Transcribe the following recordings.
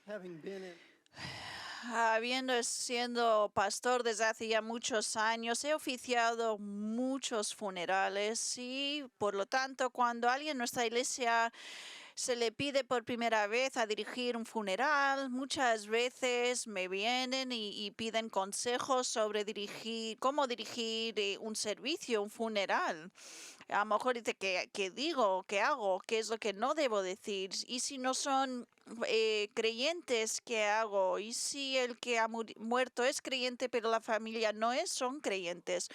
Having been in Habiendo siendo pastor desde hace ya muchos años, he oficiado muchos funerales y por lo tanto cuando alguien en nuestra iglesia se le pide por primera vez a dirigir un funeral, muchas veces me vienen y piden consejos sobre cómo dirigir un servicio, un funeral. A lo mejor dice qué digo, qué hago, qué es lo que no debo decir. Y si no son creyentes, ¿qué hago? Y si el que ha muerto es creyente, pero la familia no es, son creyentes,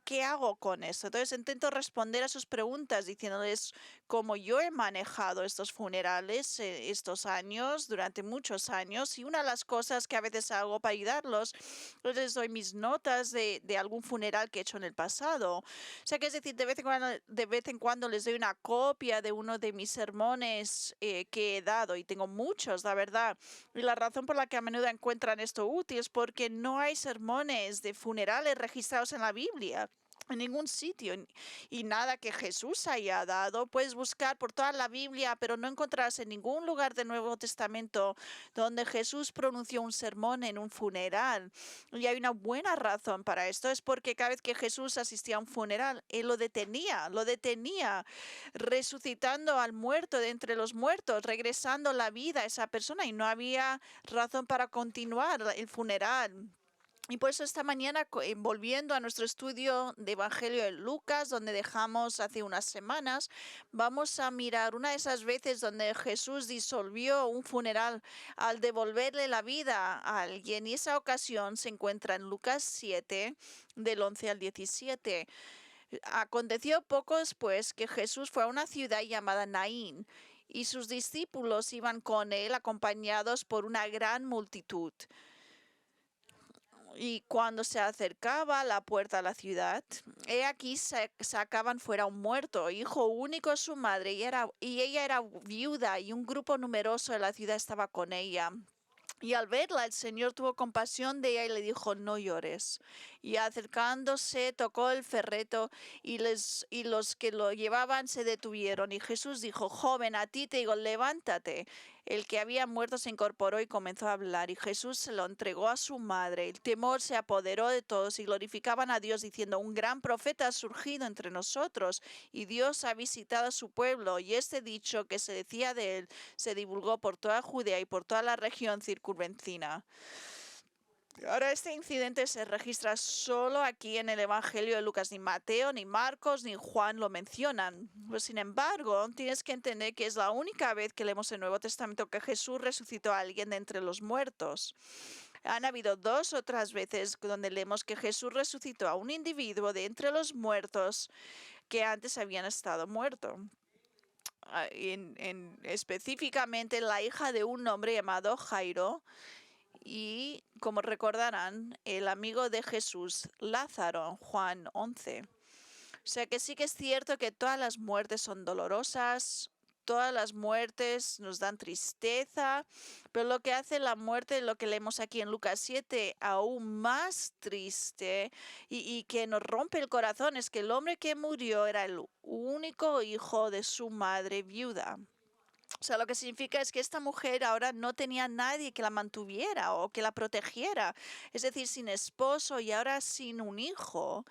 ¿qué hago con eso? Entonces intento responder a sus preguntas diciéndoles cómo yo he manejado estos funerales estos años, durante muchos años. Y una de las cosas que a veces hago para ayudarlos, les doy mis notas de algún funeral que he hecho en el pasado. O sea, que es decir, de vez en cuando les doy una copia de uno de mis sermones que he dado, y tengo muchos, la verdad. Y la razón por la que a menudo encuentran esto útil es porque no hay sermones de funerales registrados en la Biblia. En ningún sitio y nada que Jesús haya dado. Puedes buscar por toda la Biblia, pero no encontrarás en ningún lugar del Nuevo Testamento donde Jesús pronunció un sermón en un funeral. Y hay una buena razón para esto, es porque cada vez que Jesús asistía a un funeral, él lo detenía, resucitando al muerto de entre los muertos, regresando la vida a esa persona, y no había razón para continuar el funeral. Y por eso esta mañana, volviendo a nuestro estudio de Evangelio de Lucas, donde dejamos hace unas semanas, vamos a mirar una de esas veces donde Jesús disolvió un funeral al devolverle la vida a alguien. Y esa ocasión se encuentra en Lucas 7, del 11 al 17. Aconteció poco después que Jesús fue a una ciudad llamada Naín, y sus discípulos iban con él acompañados por una gran multitud. Y cuando se acercaba a la puerta de la ciudad, he aquí sacaban fuera un muerto, hijo único de su madre, y ella era viuda, y un grupo numeroso de la ciudad estaba con ella. Y al verla, el Señor tuvo compasión de ella y le dijo: no llores. Y acercándose, tocó el ferreto, y los que lo llevaban se detuvieron. Y Jesús dijo: joven, a ti te digo, levántate. El que había muerto se incorporó y comenzó a hablar, y Jesús se lo entregó a su madre. El temor se apoderó de todos y glorificaban a Dios, diciendo: un gran profeta ha surgido entre nosotros, y Dios ha visitado a su pueblo. Y este dicho que se decía de él se divulgó por toda Judea y por toda la región circunvecina. Ahora, este incidente se registra solo aquí en el Evangelio de Lucas. Ni Mateo, ni Marcos, ni Juan lo mencionan. Pues, sin embargo, tienes que entender que es la única vez que leemos en el Nuevo Testamento que Jesús resucitó a alguien de entre los muertos. Han habido dos otras veces donde leemos que Jesús resucitó a un individuo de entre los muertos que antes habían estado muertos. Específicamente la hija de un hombre llamado Jairo, y, como recordarán, el amigo de Jesús, Lázaro, Juan 11. O sea que sí que es cierto que todas las muertes son dolorosas, todas las muertes nos dan tristeza, pero lo que hace la muerte, lo que leemos aquí en Lucas 7, aún más triste y que nos rompe el corazón, es que el hombre que murió era el único hijo de su madre viuda. O sea, lo que significa es que esta mujer ahora no tenía nadie que la mantuviera o que la protegiera. Es decir, sin esposo y ahora sin un hijo.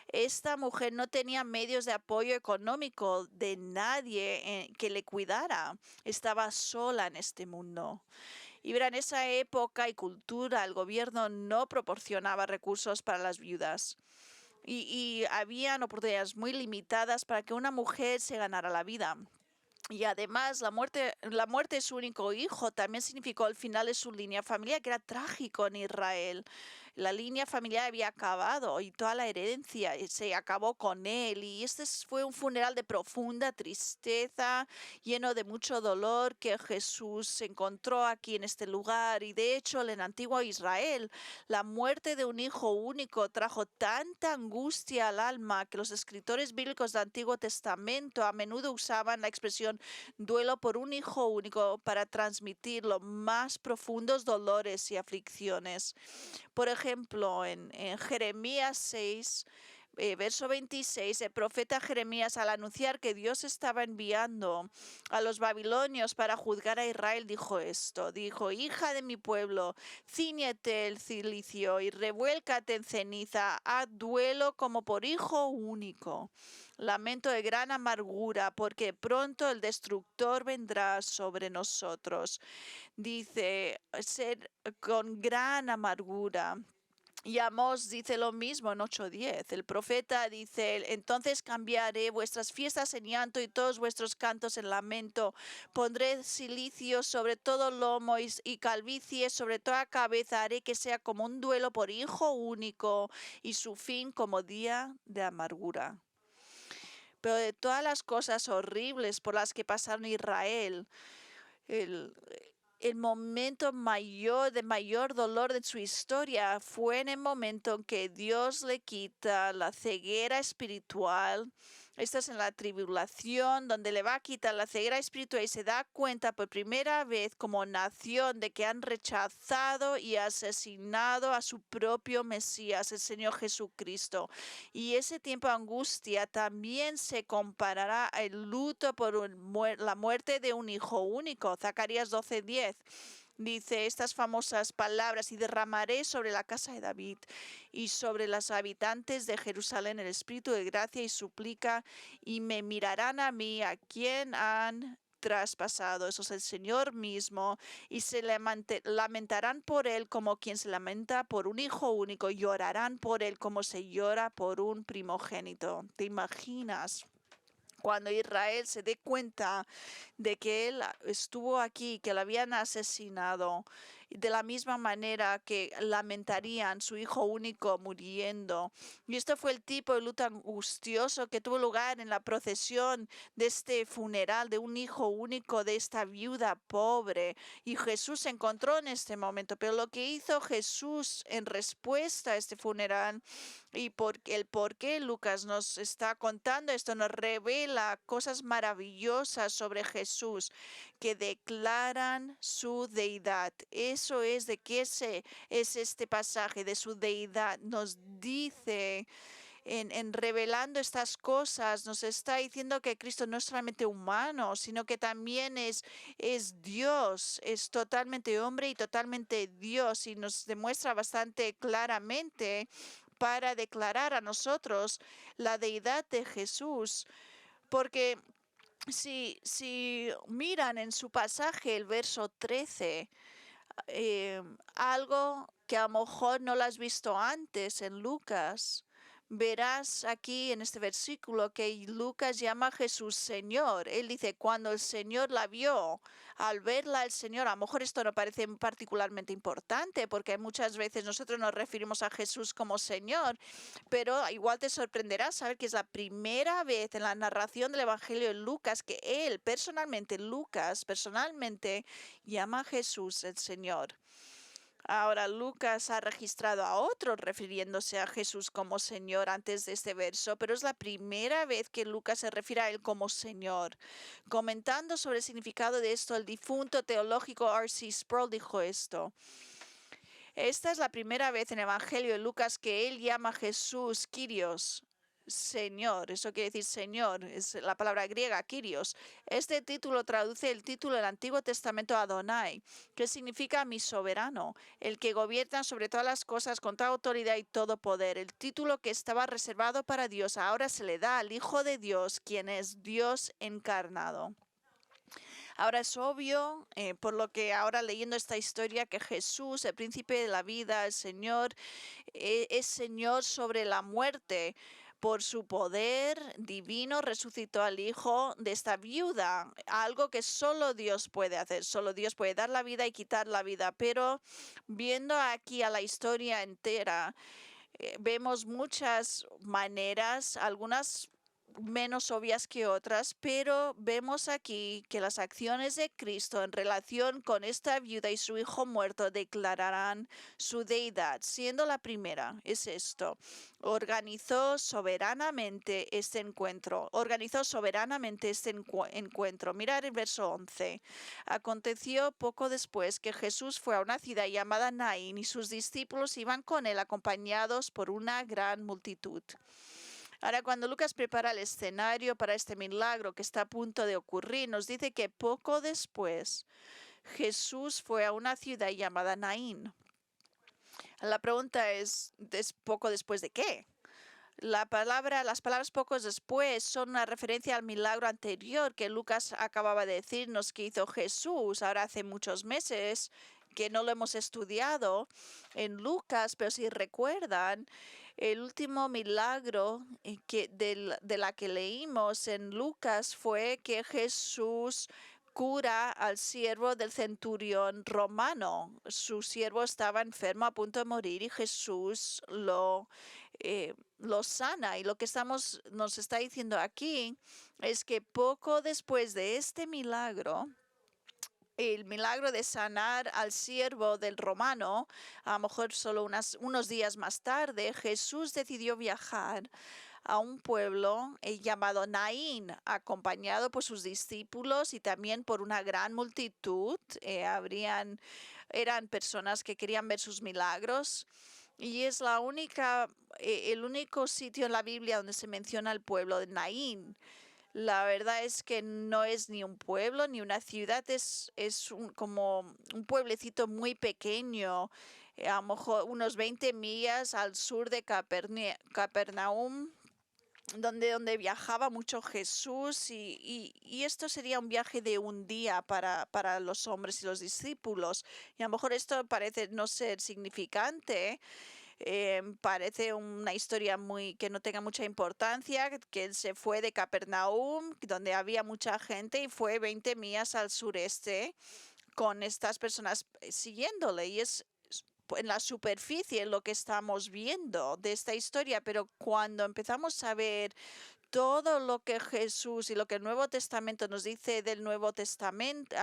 Esta mujer no tenía medios de apoyo económico de nadie que le cuidara. Estaba sola en este mundo. Y verán, en esa época y cultura el gobierno no proporcionaba recursos para las viudas. Y habían oportunidades muy limitadas para que una mujer se ganara la vida. Y además, la muerte de su único hijo también significó el final de su línea familiar, que era trágico en Israel. La línea familiar había acabado y toda la herencia se acabó con él. Y este fue un funeral de profunda tristeza, lleno de mucho dolor, que Jesús se encontró aquí en este lugar. Y de hecho, en el antiguo Israel, la muerte de un hijo único trajo tanta angustia al alma que los escritores bíblicos del Antiguo Testamento a menudo usaban la expresión duelo por un hijo único para transmitir los más profundos dolores y aflicciones. Por ejemplo, en Jeremías 6 Verso 26, el profeta Jeremías, al anunciar que Dios estaba enviando a los babilonios para juzgar a Israel, dijo esto, dijo, hija de mi pueblo, cíñete el cilicio y revuélcate en ceniza, haz duelo como por hijo único. Lamento de gran amargura, porque pronto el destructor vendrá sobre nosotros. Dice, ser con gran amargura. Y Amós dice lo mismo en 8:10. El profeta dice, entonces cambiaré vuestras fiestas en llanto y todos vuestros cantos en lamento. Pondré silicio sobre todo lomo y calvicie sobre toda cabeza. Haré que sea como un duelo por hijo único y su fin como día de amargura. Pero de todas las cosas horribles por las que pasaron Israel, el, el momento de mayor dolor de su historia fue en el momento en que Dios le quita la ceguera espiritual. Esta es en la tribulación, donde le va a quitar la ceguera espiritual y se da cuenta por primera vez como nación de que han rechazado y asesinado a su propio Mesías, el Señor Jesucristo. Y ese tiempo de angustia también se comparará al luto por la muerte de un hijo único. Zacarías 12:10 dice estas famosas palabras, y derramaré sobre la casa de David y sobre los habitantes de Jerusalén el espíritu de gracia y súplica, y me mirarán a mí, a quien han traspasado, eso es el Señor mismo, y se lamentarán por él como quien se lamenta por un hijo único, llorarán por él como se llora por un primogénito. ¿Te imaginas? Cuando Israel se dé cuenta de que él estuvo aquí, que lo habían asesinado, de la misma manera que lamentarían su hijo único muriendo. Y esto fue el tipo de luto angustioso que tuvo lugar en la procesión de este funeral de un hijo único de esta viuda pobre. Y Jesús se encontró en este momento. Pero lo que hizo Jesús en respuesta a este funeral y el por qué Lucas nos está contando esto, nos revela cosas maravillosas sobre Jesús que declaran su deidad. Eso es de qué es este pasaje de su deidad. Nos dice en revelando estas cosas, nos está diciendo que Cristo no es solamente humano, sino que también es Dios, es totalmente hombre y totalmente Dios, y nos demuestra bastante claramente para declarar a nosotros la deidad de Jesús. Porque si miran en su pasaje el verso 13, algo que a lo mejor no lo has visto antes en Lucas, verás aquí en este versículo que Lucas llama a Jesús Señor. Él dice, cuando el Señor la vio, al verla el Señor, a lo mejor esto no parece particularmente importante, porque muchas veces nosotros nos referimos a Jesús como Señor, pero igual te sorprenderá saber que es la primera vez en la narración del Evangelio de Lucas que él personalmente, Lucas personalmente, llama a Jesús el Señor. Ahora Lucas ha registrado a otros refiriéndose a Jesús como Señor antes de este verso, pero es la primera vez que Lucas se refiere a él como Señor. Comentando sobre el significado de esto, el difunto teológico R.C. Sproul dijo esto. Esta es la primera vez en el Evangelio de Lucas que él llama a Jesús Kyrios, Señor. Eso quiere decir Señor, es la palabra griega Kyrios. Este título traduce el título del Antiguo Testamento Adonai, que significa mi soberano, el que gobierna sobre todas las cosas con toda autoridad y todo poder. El título que estaba reservado para Dios ahora se le da al Hijo de Dios, quien es Dios encarnado. Ahora es obvio, por lo que ahora leyendo esta historia, que Jesús, el príncipe de la vida, el Señor, es Señor sobre la muerte. Por su poder divino resucitó al hijo de esta viuda, algo que solo Dios puede hacer, solo Dios puede dar la vida y quitar la vida. Pero viendo aquí a la historia entera, vemos muchas maneras, algunas menos obvias que otras, pero vemos aquí que las acciones de Cristo en relación con esta viuda y su hijo muerto declararán su deidad, siendo la primera, es esto, organizó soberanamente este encuentro, Mirad el verso 11. Aconteció poco después que Jesús fue a una ciudad llamada Naín y sus discípulos iban con él acompañados por una gran multitud. Ahora, cuando Lucas prepara el escenario para este milagro que está a punto de ocurrir, nos dice que poco después Jesús fue a una ciudad llamada Naín. La pregunta es, ¿poco después de qué? Las palabras pocos después son una referencia al milagro anterior que Lucas acababa de decirnos que hizo Jesús ahora hace muchos meses, que no lo hemos estudiado en Lucas, pero si recuerdan, el último milagro de la que leímos en Lucas fue que Jesús cura al siervo del centurión romano. Su siervo estaba enfermo a punto de morir y Jesús lo sana. Y lo que nos está diciendo aquí es que poco después de este milagro, el milagro de sanar al siervo del romano, a lo mejor solo unos días más tarde, Jesús decidió viajar a un pueblo llamado Naín, acompañado por sus discípulos y también por una gran multitud. Eran personas que querían ver sus milagros. Y es el único sitio en la Biblia donde se menciona el pueblo de Naín. La verdad es que no es ni un pueblo ni una ciudad, como un pueblecito muy pequeño, a lo mejor unos 20 millas al sur de Capernaum, donde viajaba mucho Jesús y esto sería un viaje de un día para los hombres y los discípulos. Y a lo mejor esto parece no ser significante, parece una historia que no tenga mucha importancia, que él se fue de Capernaum, donde había mucha gente, y fue 20 millas al sureste con estas personas siguiéndole. Y es en la superficie lo que estamos viendo de esta historia, pero cuando empezamos a ver todo lo que Jesús y lo que el Nuevo Testamento nos dice del Nuevo Testamento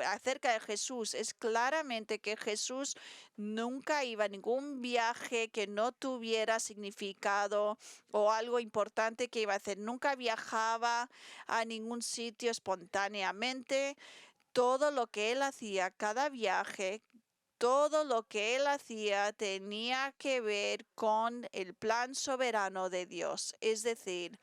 acerca de Jesús, es claramente que Jesús nunca iba a ningún viaje que no tuviera significado o algo importante que iba a hacer. Nunca viajaba a ningún sitio espontáneamente. Todo lo que él hacía, cada viaje, todo lo que él hacía tenía que ver con el plan soberano de Dios. Es decir,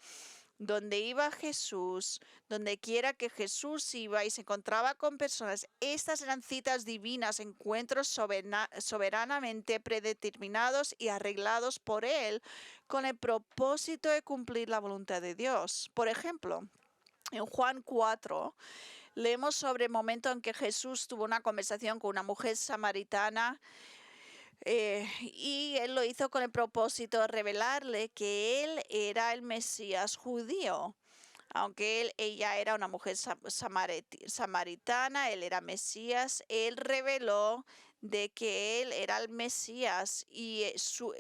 donde iba Jesús, donde quiera que Jesús iba y se encontraba con personas, estas eran citas divinas, encuentros soberanamente predeterminados y arreglados por Él con el propósito de cumplir la voluntad de Dios. Por ejemplo, en Juan 4 leemos sobre el momento en que Jesús tuvo una conversación con una mujer samaritana. Y él lo hizo con el propósito de revelarle que él era el Mesías judío. Aunque ella era una mujer samaritana, él era Mesías, él reveló de que él era el Mesías y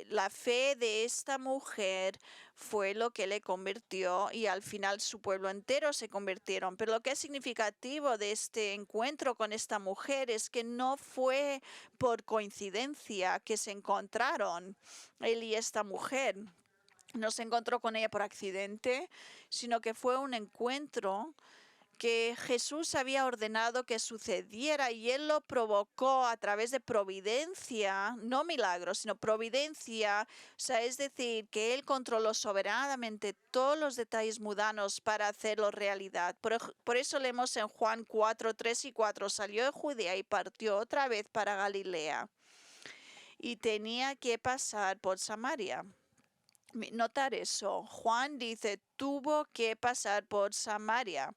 la fe de esta mujer fue lo que le convirtió y al final su pueblo entero se convirtieron. Pero lo que es significativo de este encuentro con esta mujer es que no fue por coincidencia que se encontraron él y esta mujer. No se encontró con ella por accidente, sino que fue un encuentro que Jesús había ordenado que sucediera y él lo provocó a través de providencia, no milagros, sino providencia, o sea, es decir, que él controló soberanamente todos los detalles mundanos para hacerlo realidad. Por eso leemos en Juan 4, 3 y 4, salió de Judea y partió otra vez para Galilea y tenía que pasar por Samaria. Notar eso, Juan dice, tuvo que pasar por Samaria.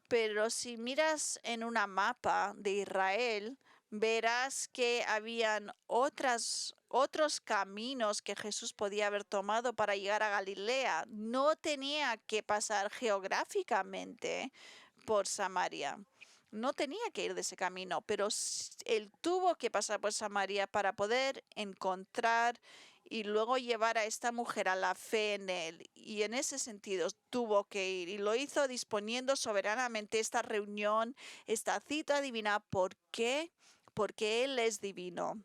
Pero si miras en una mapa de Israel, verás que habían otros caminos que Jesús podía haber tomado para llegar a Galilea. No tenía que pasar geográficamente por Samaria. No tenía que ir de ese camino, pero él tuvo que pasar por Samaria para poder encontrar y luego llevar a esta mujer a la fe en él. Y en ese sentido tuvo que ir y lo hizo disponiendo soberanamente esta reunión, esta cita divina. ¿Por qué? Porque él es divino.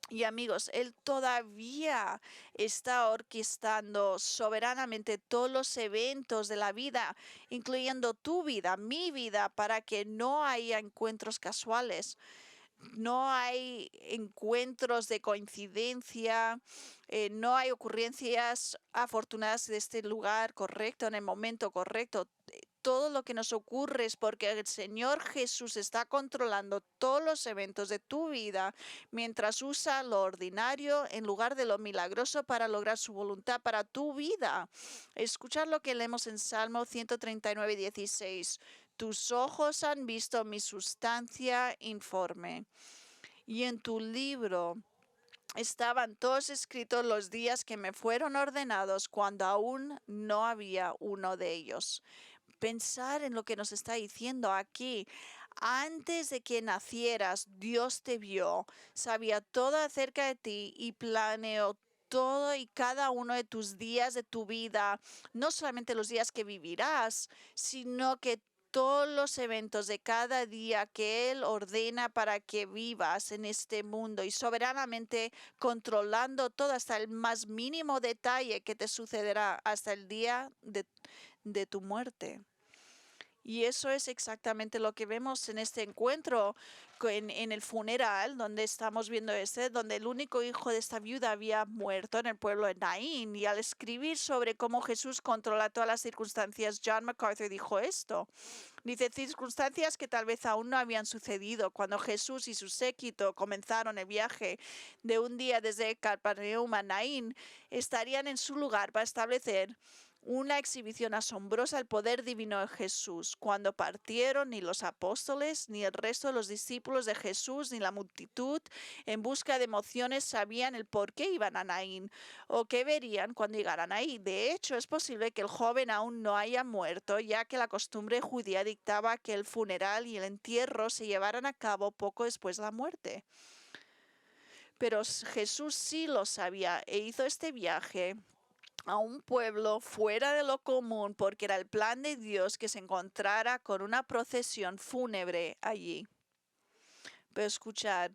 Y amigos, Él todavía está orquestando soberanamente todos los eventos de la vida, incluyendo tu vida, mi vida, para que no haya encuentros casuales. No hay encuentros de coincidencia, no hay ocurrencias afortunadas de este lugar correcto, en el momento correcto. Todo lo que nos ocurre es porque el Señor Jesús está controlando todos los eventos de tu vida mientras usa lo ordinario en lugar de lo milagroso para lograr su voluntad para tu vida. Escuchad lo que leemos en Salmo 139:16. Tus ojos han visto mi sustancia informe. Y en tu libro estaban todos escritos los días que me fueron ordenados cuando aún no había uno de ellos. Pensar en lo que nos está diciendo aquí. Antes de que nacieras, Dios te vio, sabía todo acerca de ti y planeó todo y cada uno de tus días de tu vida, no solamente los días que vivirás, sino que todos los eventos de cada día que Él ordena para que vivas en este mundo y soberanamente controlando todo hasta el más mínimo detalle que te sucederá hasta el día de tu muerte. Y eso es exactamente lo que vemos en este encuentro, en el funeral, donde estamos viendo donde el único hijo de esta viuda había muerto en el pueblo de Naín. Y al escribir sobre cómo Jesús controla todas las circunstancias, John MacArthur dijo esto. Dice, circunstancias que tal vez aún no habían sucedido cuando Jesús y su séquito comenzaron el viaje de un día desde Capernaum a Naín, estarían en su lugar para establecer una exhibición asombrosa del poder divino de Jesús. Cuando partieron, ni los apóstoles, ni el resto de los discípulos de Jesús, ni la multitud, en busca de emociones, sabían el por qué iban a Naín o qué verían cuando llegaran ahí. De hecho, es posible que el joven aún no haya muerto, ya que la costumbre judía dictaba que el funeral y el entierro se llevaran a cabo poco después de la muerte. Pero Jesús sí lo sabía e hizo este viaje a un pueblo fuera de lo común porque era el plan de Dios que se encontrara con una procesión fúnebre allí. Pero escuchad,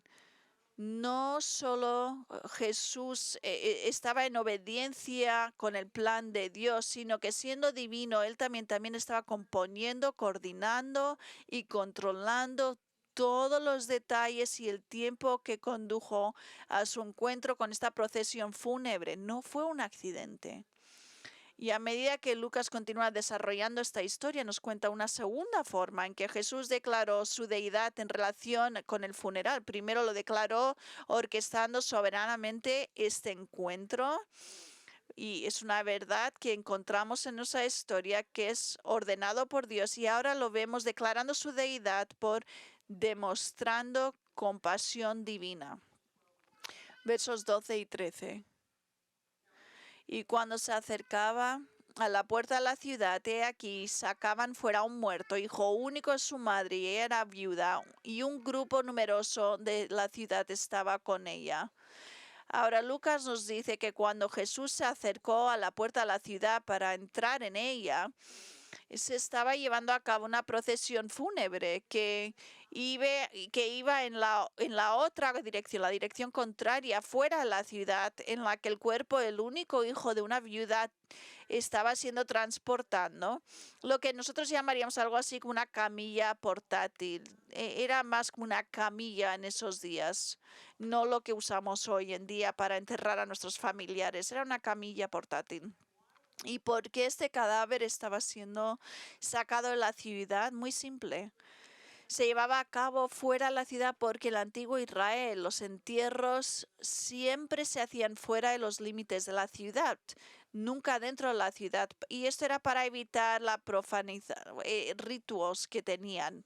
no solo Jesús estaba en obediencia con el plan de Dios, sino que siendo divino, Él también estaba componiendo, coordinando y controlando todos los detalles y el tiempo que condujo a su encuentro con esta procesión fúnebre. No fue un accidente. Y a medida que Lucas continúa desarrollando esta historia, nos cuenta una segunda forma en que Jesús declaró su deidad en relación con el funeral. Primero lo declaró orquestando soberanamente este encuentro. Y es una verdad que encontramos en nuestra historia que es ordenado por Dios. Y ahora lo vemos declarando su deidad por demostrando compasión divina. Versos 12 y 13. Y cuando se acercaba a la puerta de la ciudad, he aquí, sacaban fuera un muerto, hijo único de su madre, y ella era viuda, y un grupo numeroso de la ciudad estaba con ella. Ahora Lucas nos dice que cuando Jesús se acercó a la puerta de la ciudad para entrar en ella, se estaba llevando a cabo una procesión fúnebre que iba en la otra dirección, la dirección contraria, fuera de la ciudad, en la que el cuerpo del único hijo de una viuda estaba siendo transportando, lo que nosotros llamaríamos algo así como una camilla portátil. Era más como una camilla en esos días, no lo que usamos hoy en día para enterrar a nuestros familiares, era una camilla portátil. ¿Y por qué este cadáver estaba siendo sacado de la ciudad? Muy simple. Se llevaba a cabo fuera de la ciudad porque el antiguo Israel, los entierros siempre se hacían fuera de los límites de la ciudad, nunca dentro de la ciudad. Y esto era para evitar la profanización, ritos que tenían.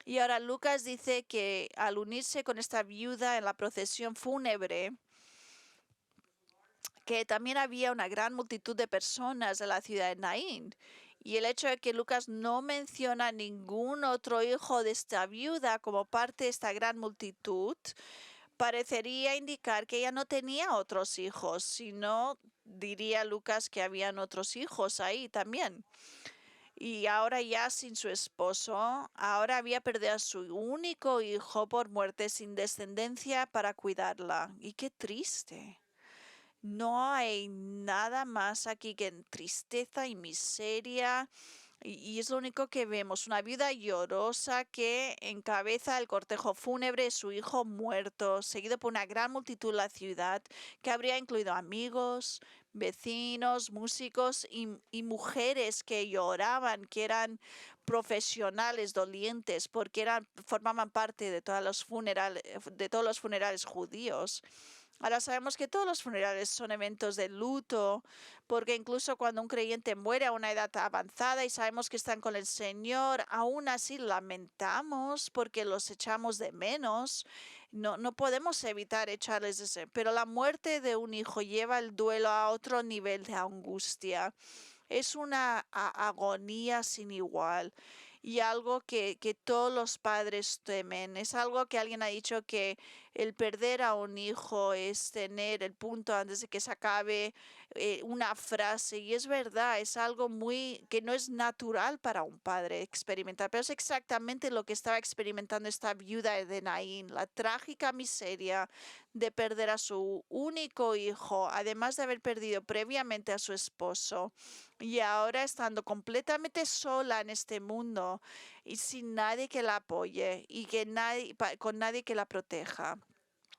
Y ahora Lucas dice que al unirse con esta viuda en la procesión fúnebre, que también había una gran multitud de personas de la ciudad de Naín. Y el hecho de que Lucas no menciona ningún otro hijo de esta viuda como parte de esta gran multitud, parecería indicar que ella no tenía otros hijos, sino diría Lucas que habían otros hijos ahí también. Y ahora ya sin su esposo, ahora había perdido a su único hijo por muerte sin descendencia para cuidarla. Y qué triste. No hay nada más aquí que tristeza y miseria Y es lo único que vemos, una viuda llorosa que encabeza el cortejo fúnebre de su hijo muerto, seguido por una gran multitud de la ciudad, que habría incluido amigos, vecinos, músicos y mujeres que lloraban, que eran profesionales dolientes, porque formaban parte de de todos los funerales judíos. Ahora sabemos que todos los funerales son eventos de luto, porque incluso cuando un creyente muere a una edad avanzada y sabemos que están con el Señor, aún así lamentamos porque los echamos de menos. No podemos evitar echarles ese, pero la muerte de un hijo lleva el duelo a otro nivel de angustia. Es una agonía sin igual y algo que todos los padres temen. Es algo que alguien ha dicho que el perder a un hijo es tener el punto antes de que se acabe una frase. Y es verdad, es algo muy que no es natural para un padre experimentar, pero es exactamente lo que estaba experimentando esta viuda de Naín, la trágica miseria de perder a su único hijo, además de haber perdido previamente a su esposo y ahora estando completamente sola en este mundo y sin nadie que la apoye y que con nadie que la proteja.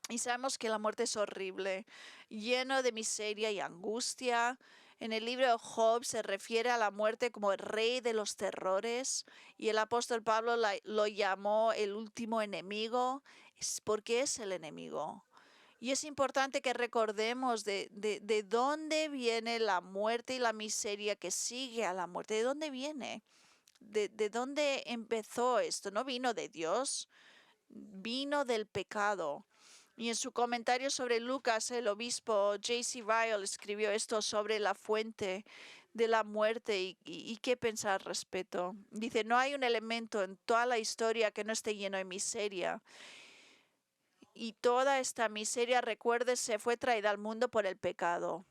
Y sabemos que la muerte es horrible, lleno de miseria y angustia. En el libro de Job se refiere a la muerte como el rey de los terrores y el apóstol Pablo lo llamó el último enemigo. Porque es el enemigo. Y es importante que recordemos de dónde viene la muerte y la miseria que sigue a la muerte. ¿De dónde viene? ¿De dónde empezó esto? No vino de Dios, vino del pecado. Y en su comentario sobre Lucas, el obispo J.C. Ryle escribió esto sobre la fuente de la muerte y qué pensar al respecto. Dice, no hay un elemento en toda la historia que no esté lleno de miseria. Y toda esta miseria, recuérdese, fue traída al mundo por el pecado.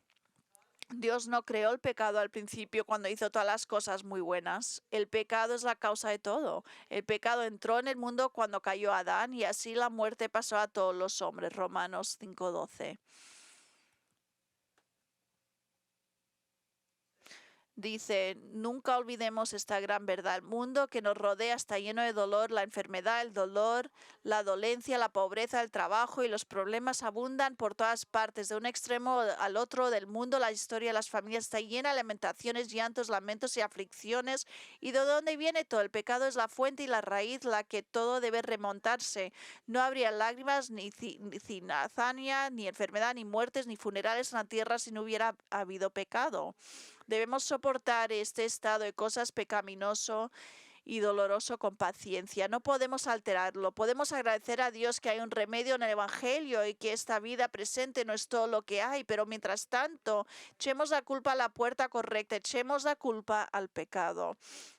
Dios no creó el pecado al principio cuando hizo todas las cosas muy buenas. El pecado es la causa de todo. El pecado entró en el mundo cuando cayó Adán y así la muerte pasó a todos los hombres. Romanos 5:12. Dice, nunca olvidemos esta gran verdad. El mundo que nos rodea está lleno de dolor, la enfermedad, el dolor, la dolencia, la pobreza, el trabajo y los problemas abundan por todas partes. De un extremo al otro del mundo, la historia de las familias está llena de lamentaciones, llantos, lamentos y aflicciones. ¿Y de dónde viene todo? El pecado es la fuente y la raíz, la que todo debe remontarse. No habría lágrimas, ni cinazania, ni enfermedad, ni muertes, ni funerales en la tierra si no hubiera habido pecado. Debemos soportar este estado de cosas pecaminoso y doloroso con paciencia. No podemos alterarlo. Podemos agradecer a Dios que hay un remedio en el Evangelio y que esta vida presente no es todo lo que hay, pero mientras tanto, echemos la culpa a la puerta correcta, echemos la culpa al pecado.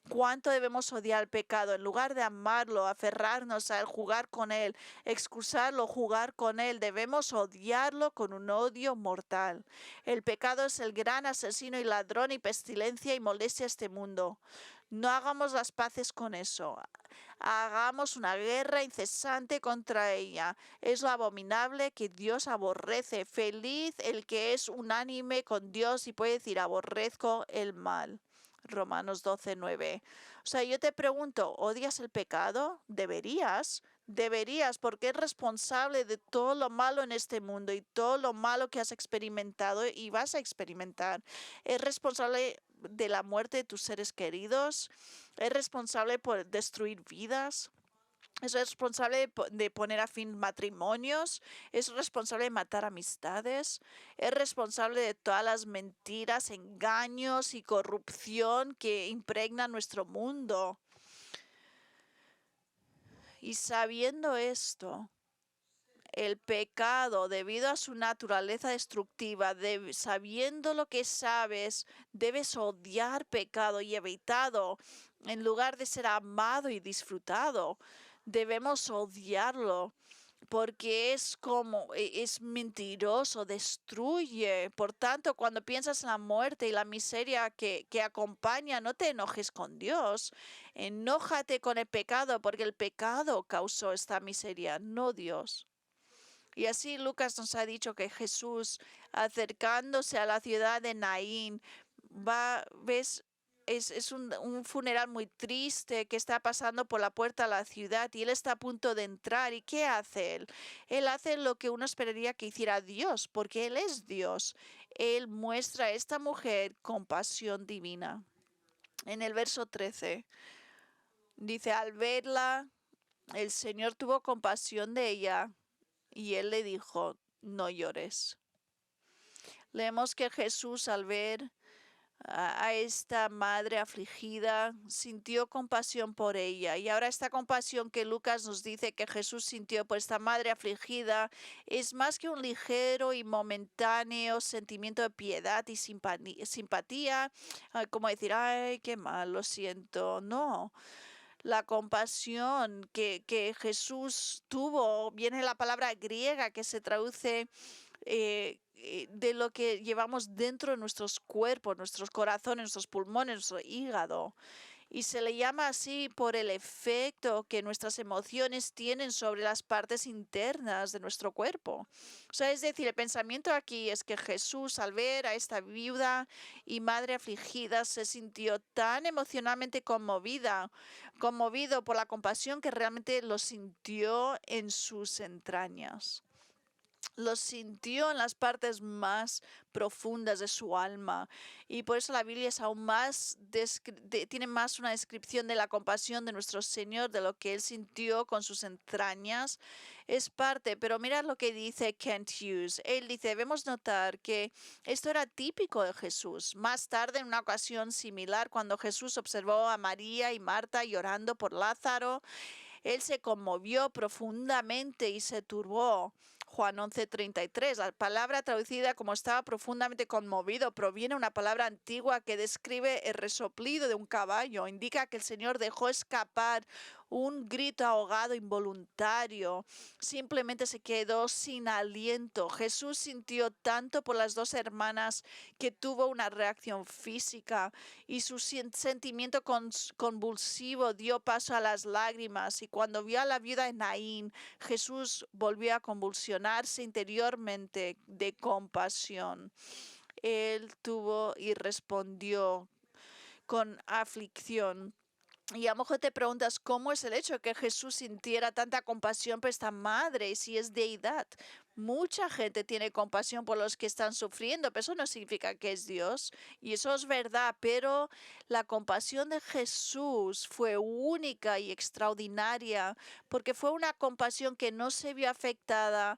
¿Cuánto debemos odiar el pecado? En lugar de amarlo, aferrarnos a él, jugar con él, excusarlo, jugar con él, debemos odiarlo con un odio mortal. El pecado es el gran asesino y ladrón y pestilencia y molestia a este mundo. No hagamos las paces con eso. Hagamos una guerra incesante contra ella. Es lo abominable que Dios aborrece. Feliz el que es unánime con Dios y puede decir aborrezco el mal. Romanos 12:9. O sea, yo te pregunto, ¿odias el pecado? Deberías, porque es responsable de todo lo malo en este mundo y todo lo malo que has experimentado y vas a experimentar. Es responsable de la muerte de tus seres queridos. Es responsable por destruir vidas. Es responsable de poner a fin matrimonios, es responsable de matar amistades, es responsable de todas las mentiras, engaños y corrupción que impregnan nuestro mundo. Y sabiendo esto, el pecado, debido a su naturaleza destructiva, sabiendo lo que sabes, debes odiar pecado y evitado en lugar de ser amado y disfrutado. Debemos odiarlo porque es mentiroso, destruye. Por tanto, cuando piensas en la muerte y la miseria que acompaña, no te enojes con Dios. Enójate con el pecado porque el pecado causó esta miseria, no Dios. Y así Lucas nos ha dicho que Jesús, acercándose a la ciudad de Naín, ves es un funeral muy triste que está pasando por la puerta de la ciudad y él está a punto de entrar. ¿Y qué hace él? Él hace lo que uno esperaría que hiciera Dios, porque él es Dios. Él muestra a esta mujer compasión divina. En el verso 13 dice, al verla, el Señor tuvo compasión de ella y él le dijo, no llores. Leemos que Jesús al ver a esta madre afligida, sintió compasión por ella. Y ahora esta compasión que Lucas nos dice que Jesús sintió por esta madre afligida es más que un ligero y momentáneo sentimiento de piedad y simpatía, como decir, ay, qué mal, lo siento. No. La compasión que Jesús tuvo, viene la palabra griega que se traduce de lo que llevamos dentro de nuestros cuerpos, nuestros corazones, nuestros pulmones, nuestro hígado. Y se le llama así por el efecto que nuestras emociones tienen sobre las partes internas de nuestro cuerpo. O sea, es decir, el pensamiento aquí es que Jesús, al ver a esta viuda y madre afligida, se sintió tan emocionalmente conmovido por la compasión que realmente lo sintió en sus entrañas. Lo sintió en las partes más profundas de su alma. Y por eso la Biblia es aún más, tiene más una descripción de la compasión de nuestro Señor, de lo que Él sintió con sus entrañas. Es parte, pero mirad lo que dice Kent Hughes. Él dice, debemos notar que esto era típico de Jesús. Más tarde, en una ocasión similar, cuando Jesús observó a María y Marta llorando por Lázaro, él se conmovió profundamente y se turbó. Juan 11:33, la palabra traducida como estaba profundamente conmovido proviene de una palabra antigua que describe el resoplido de un caballo. Indica que el Señor dejó escapar un grito ahogado involuntario. Simplemente se quedó sin aliento. Jesús sintió tanto por las dos hermanas que tuvo una reacción física y su sentimiento convulsivo dio paso a las lágrimas. Y cuando vio a la viuda de Naín, Jesús volvió a convulsionarse interiormente de compasión. Él tuvo y respondió con aflicción. Y a lo mejor te preguntas cómo es el hecho de que Jesús sintiera tanta compasión por esta madre, si es deidad. Mucha gente tiene compasión por los que están sufriendo, pero eso no significa que es Dios. Y eso es verdad, pero la compasión de Jesús fue única y extraordinaria, porque fue una compasión que no se vio afectada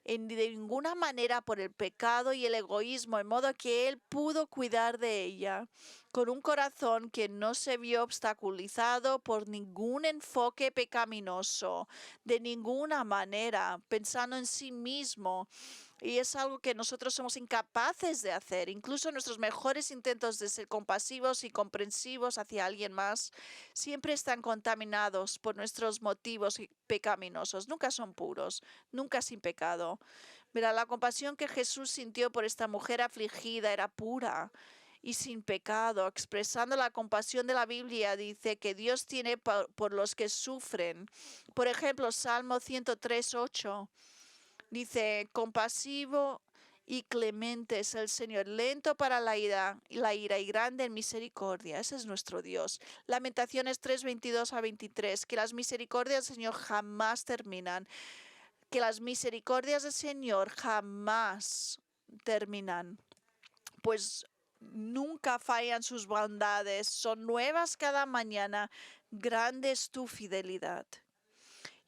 de ninguna manera por el pecado y el egoísmo, de modo que Él pudo cuidar de ella con un corazón que no se vio obstaculizado por ningún enfoque pecaminoso, de ninguna manera, pensando en sí mismo. Y es algo que nosotros somos incapaces de hacer. Incluso nuestros mejores intentos de ser compasivos y comprensivos hacia alguien más siempre están contaminados por nuestros motivos pecaminosos. Nunca son puros, nunca sin pecado. Mira, la compasión que Jesús sintió por esta mujer afligida era pura y sin pecado. Expresando la compasión de la Biblia, dice que Dios tiene por los que sufren. Por ejemplo, Salmo 103:8 dice, compasivo y clemente es el Señor, lento para la ira y grande en misericordia. Ese es nuestro Dios. Lamentaciones 3:22-23, que las misericordias del Señor jamás terminan, que las misericordias del Señor jamás terminan, pues nunca fallan sus bondades, son nuevas cada mañana, grande es tu fidelidad.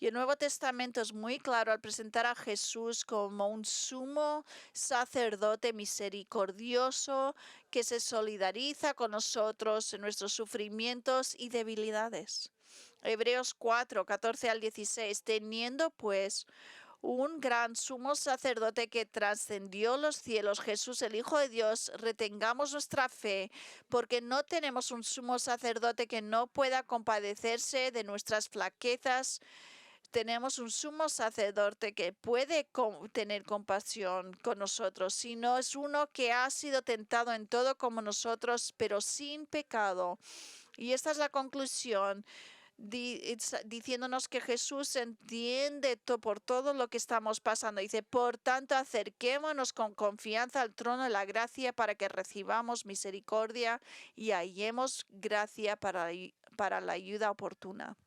Y el Nuevo Testamento es muy claro al presentar a Jesús como un sumo sacerdote misericordioso que se solidariza con nosotros en nuestros sufrimientos y debilidades. Hebreos 4:14-16, teniendo pues un gran sumo sacerdote que trascendió los cielos, Jesús el Hijo de Dios, retengamos nuestra fe, porque no tenemos un sumo sacerdote que no pueda compadecerse de nuestras flaquezas. Tenemos un sumo sacerdote que puede tener compasión con nosotros, sino es uno que ha sido tentado en todo como nosotros, pero sin pecado. Y esta es la conclusión diciéndonos que Jesús entiende por todo lo que estamos pasando. Dice, por tanto, acerquémonos con confianza al trono de la gracia para que recibamos misericordia y hallemos gracia para la ayuda oportuna.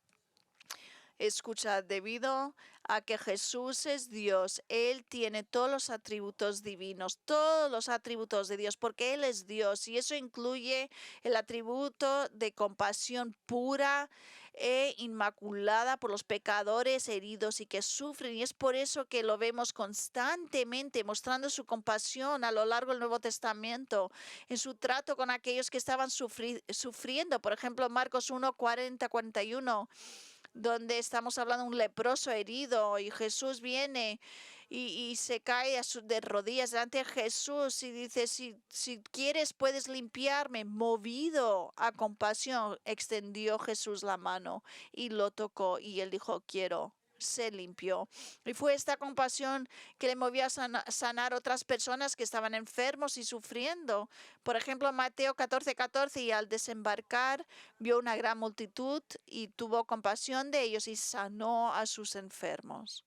Escuchad, debido a que Jesús es Dios, Él tiene todos los atributos divinos, todos los atributos de Dios, porque Él es Dios y eso incluye el atributo de compasión pura e inmaculada por los pecadores heridos y que sufren. Y es por eso que lo vemos constantemente mostrando su compasión a lo largo del Nuevo Testamento, en su trato con aquellos que estaban sufriendo. Por ejemplo, Marcos 1, 40, 41. Donde estamos hablando de un leproso herido y Jesús viene y se cae de rodillas delante de Jesús y dice, si quieres puedes limpiarme. Movido a compasión, extendió Jesús la mano y lo tocó y él dijo, quiero. Se limpió. Y fue esta compasión que le movió a sanar otras personas que estaban enfermos y sufriendo. Por ejemplo, Mateo 14:14, y al desembarcar vio una gran multitud y tuvo compasión de ellos y sanó a sus enfermos.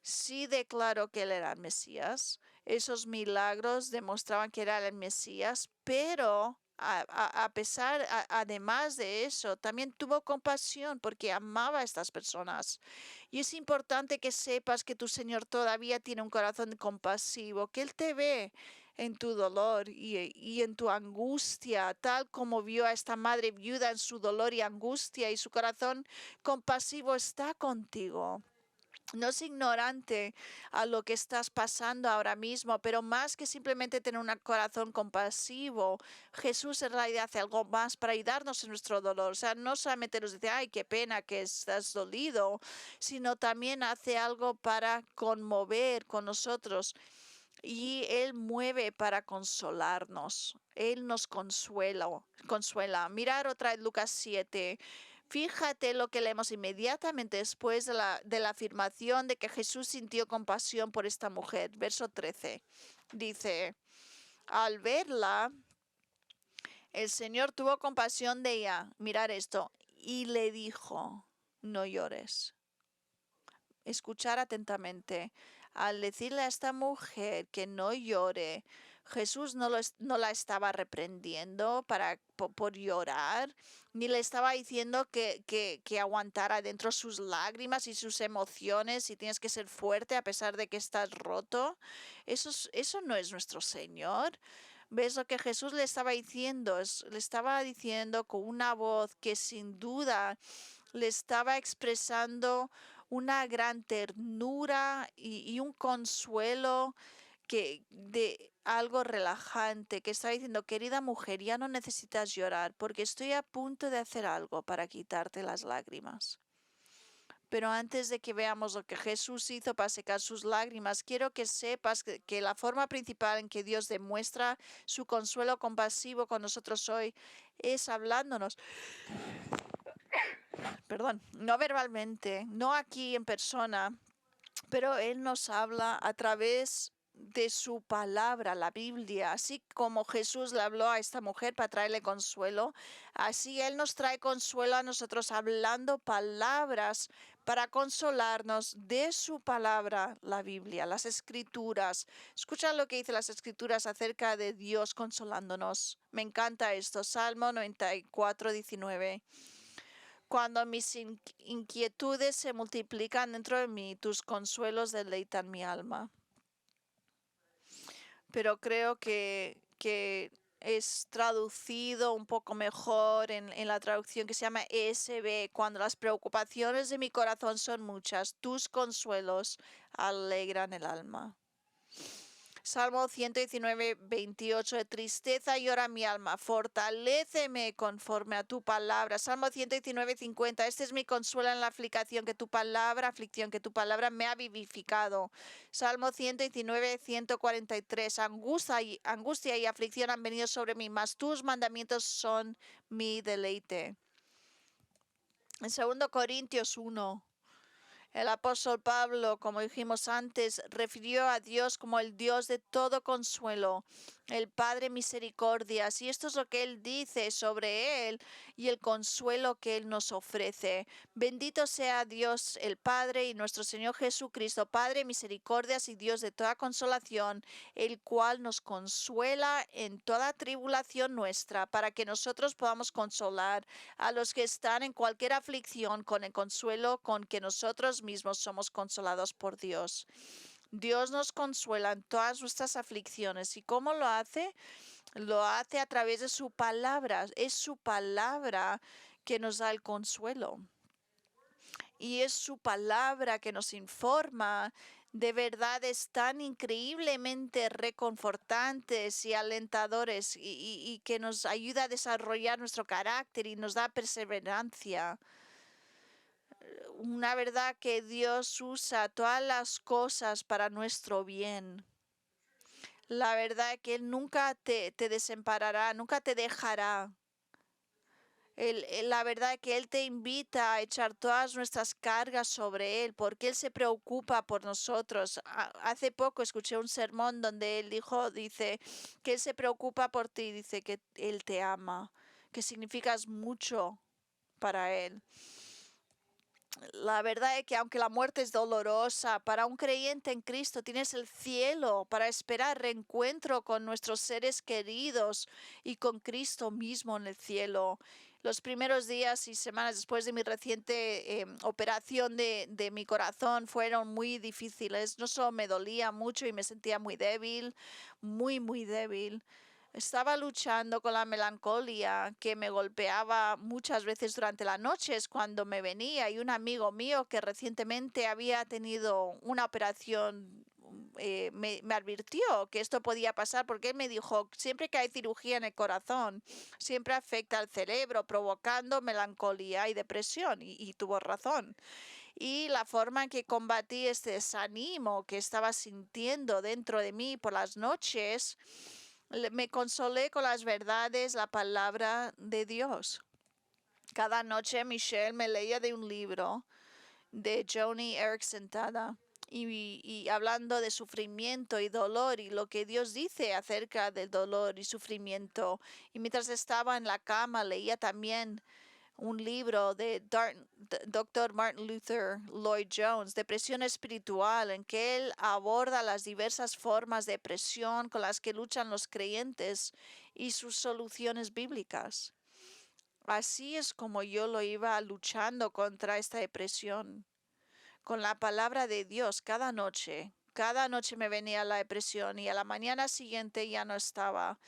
Sí declaró que él era el Mesías. Esos milagros demostraban que era el Mesías, pero además de eso, también tuvo compasión porque amaba a estas personas. Y es importante que sepas que tu Señor todavía tiene un corazón compasivo, que Él te ve en tu dolor y en tu angustia, tal como vio a esta madre viuda en su dolor y angustia, y su corazón compasivo está contigo. No es ignorante a lo que estás pasando ahora mismo, pero más que simplemente tener un corazón compasivo, Jesús en realidad hace algo más para ayudarnos en nuestro dolor. O sea, no solamente nos dice, ay, qué pena que estás dolido, sino también hace algo para conmover con nosotros. Y Él mueve para consolarnos. Él nos consuela. Mirar otra vez Lucas 7. Fíjate lo que leemos inmediatamente después de la afirmación de que Jesús sintió compasión por esta mujer. Verso 13. Dice, al verla, el Señor tuvo compasión de ella. Mirar esto. Y le dijo, no llores. Escuchar atentamente. Al decirle a esta mujer que no llore, Jesús no la estaba reprendiendo por llorar, ni le estaba diciendo que aguantara dentro sus lágrimas y sus emociones y tienes que ser fuerte a pesar de que estás roto. Eso no es nuestro Señor. ¿Ves lo que Jesús le estaba diciendo? Le estaba diciendo con una voz que sin duda le estaba expresando una gran ternura y un consuelo de algo relajante, que está diciendo, querida mujer, ya no necesitas llorar porque estoy a punto de hacer algo para quitarte las lágrimas. Pero antes de que veamos lo que Jesús hizo para secar sus lágrimas, quiero que sepas que la forma principal en que Dios demuestra su consuelo compasivo con nosotros hoy es hablándonos. Perdón, no verbalmente, no aquí en persona, pero Él nos habla a través de su palabra, la Biblia. Así como Jesús le habló a esta mujer para traerle consuelo, así Él nos trae consuelo a nosotros hablando palabras para consolarnos de su palabra, la Biblia, las Escrituras. Escucha lo que dice las Escrituras acerca de Dios consolándonos. Me encanta esto, Salmo 94, 19. Cuando mis inquietudes se multiplican dentro de mí, tus consuelos deleitan mi alma. Pero creo que es traducido un poco mejor en la traducción que se llama ESV. Cuando las preocupaciones de mi corazón son muchas, tus consuelos alegran el alma. Salmo 119, 28, de tristeza llora mi alma, fortaléceme conforme a tu palabra. Salmo 119, 50, este es mi consuelo en la aflicción, que tu palabra me ha vivificado. Salmo 119, 143, angustia y aflicción han venido sobre mí, mas tus mandamientos son mi deleite. En 2 Corintios 1. El apóstol Pablo, como dijimos antes, refirió a Dios como el Dios de todo consuelo el Padre misericordias, y esto es lo que Él dice sobre Él y el consuelo que Él nos ofrece. Bendito sea Dios el Padre y nuestro Señor Jesucristo, Padre misericordias y Dios de toda consolación, el cual nos consuela en toda tribulación nuestra, para que nosotros podamos consolar a los que están en cualquier aflicción con el consuelo con que nosotros mismos somos consolados por Dios. Dios nos consuela en todas nuestras aflicciones. ¿Y cómo lo hace? Lo hace a través de su palabra. Es su palabra que nos da el consuelo. Y es su palabra que nos informa de verdades tan increíblemente reconfortantes y alentadores y que nos ayuda a desarrollar nuestro carácter y nos da perseverancia. Una verdad que Dios usa todas las cosas para nuestro bien. La verdad que Él nunca te desamparará, nunca te dejará. La verdad que Él te invita a echar todas nuestras cargas sobre Él, porque Él se preocupa por nosotros. Hace poco escuché un sermón donde Él dice que Él se preocupa por ti, dice que Él te ama, que significas mucho para Él. La verdad es que aunque la muerte es dolorosa, para un creyente en Cristo tienes el cielo para esperar reencuentro con nuestros seres queridos y con Cristo mismo en el cielo. Los primeros días y semanas después de mi reciente operación de mi corazón fueron muy difíciles. No solo me dolía mucho y me sentía muy débil, muy débil. Estaba luchando con la melancolía que me golpeaba muchas veces durante las noches cuando me venía, y un amigo mío que recientemente había tenido una operación me advirtió que esto podía pasar, porque él me dijo, siempre que hay cirugía en el corazón, siempre afecta al cerebro, provocando melancolía y depresión, y tuvo razón. Y la forma en que combatí este desánimo que estaba sintiendo dentro de mí por las noches, me consolé con las verdades, la palabra de Dios. Cada noche Michelle me leía de un libro de Joni Eareckson Tada, y hablando de sufrimiento y dolor y lo que Dios dice acerca del dolor y sufrimiento. Y mientras estaba en la cama leía también un libro de Dr. Martin Luther Lloyd Jones, Depresión Espiritual, en que él aborda las diversas formas de depresión con las que luchan los creyentes y sus soluciones bíblicas. Así es como yo lo iba luchando contra esta depresión, con la palabra de Dios cada noche. Cada noche me venía la depresión y a la mañana siguiente ya no estaba,